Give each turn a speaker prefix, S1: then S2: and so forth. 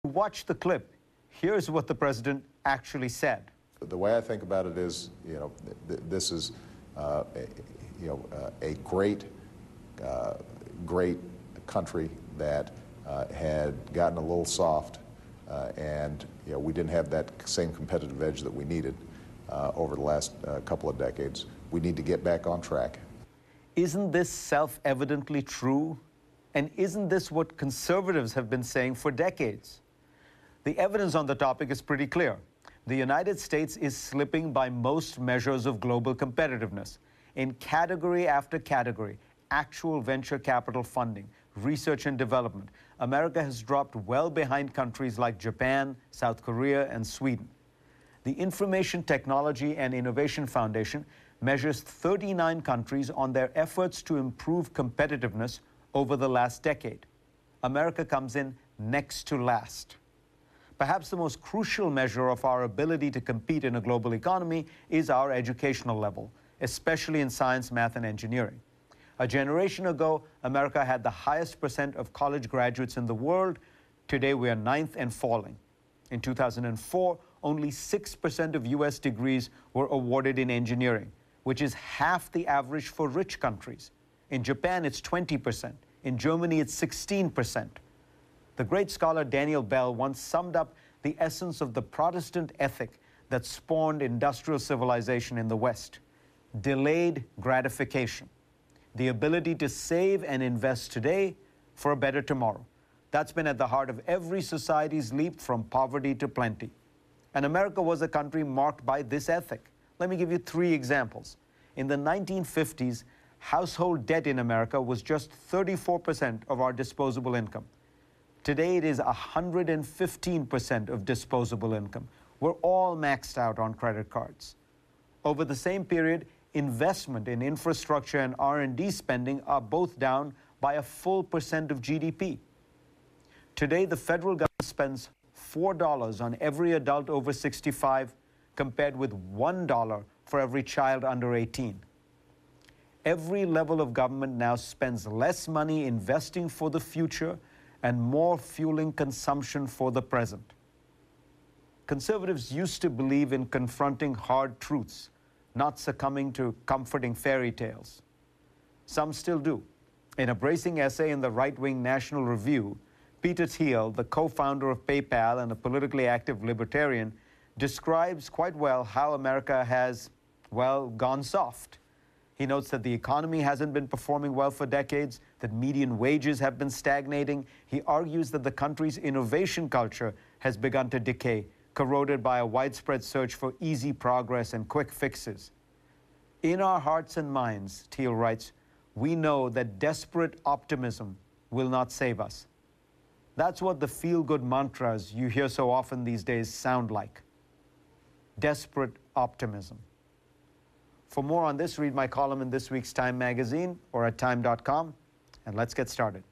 S1: Watch the clip. Here's what the president actually said.
S2: The way I think about it is, this is a great country that had gotten a little soft, and we didn't have that same competitive edge that we needed over the last couple of decades. We need to get back on track.
S1: Isn't this self-evidently true? And isn't this what conservatives have been saying for decades? The evidence on the topic is pretty clear. The United States is slipping by most measures of global competitiveness. In category after category, actual venture capital funding, research and development, America has dropped well behind countries like Japan, South Korea, and Sweden. The Information Technology and Innovation Foundation measures 39 countries on their efforts to improve competitiveness over the last decade. America comes in next to last. Perhaps the most crucial measure of our ability to compete in a global economy is our educational level, especially in science, math, and engineering. A generation ago, America had the highest percent of college graduates in the world. Today, we are ninth and falling. In 2004, only 6% of U.S. degrees were awarded in engineering, which is half the average for rich countries. In Japan, it's 20%. In Germany, it's 16%. The great scholar Daniel Bell once summed up the essence of the Protestant ethic that spawned industrial civilization in the West: delayed gratification, the ability to save and invest today for a better tomorrow. That's been at the heart of every society's leap from poverty to plenty. And America was a country marked by this ethic. Let me give you 3 examples. In the 1950s, household debt in America was just 34% of our disposable income. Today, it is 115% of disposable income. We're all maxed out on credit cards. Over the same period, investment in infrastructure and R&D spending are both down by a full % of GDP. Today, the federal government spends $4 on every adult over 65, compared with $1 for every child under 18. Every level of government now spends less money investing for the future and more fueling consumption for the present. Conservatives used to believe in confronting hard truths, not succumbing to comforting fairy tales. Some still do. In a bracing essay in the right-wing National Review, Peter Thiel, the co-founder of PayPal and a politically active libertarian, describes quite well how America has, well, gone soft. He notes that the economy hasn't been performing well for decades, that median wages have been stagnating. He argues that the country's innovation culture has begun to decay, corroded by a widespread search for easy progress and quick fixes. In our hearts and minds, Thiel writes, we know that desperate optimism will not save us. That's what the feel-good mantras you hear so often these days sound like. Desperate optimism. For more on this, read my column in this week's Time magazine or at time.com, and let's get started.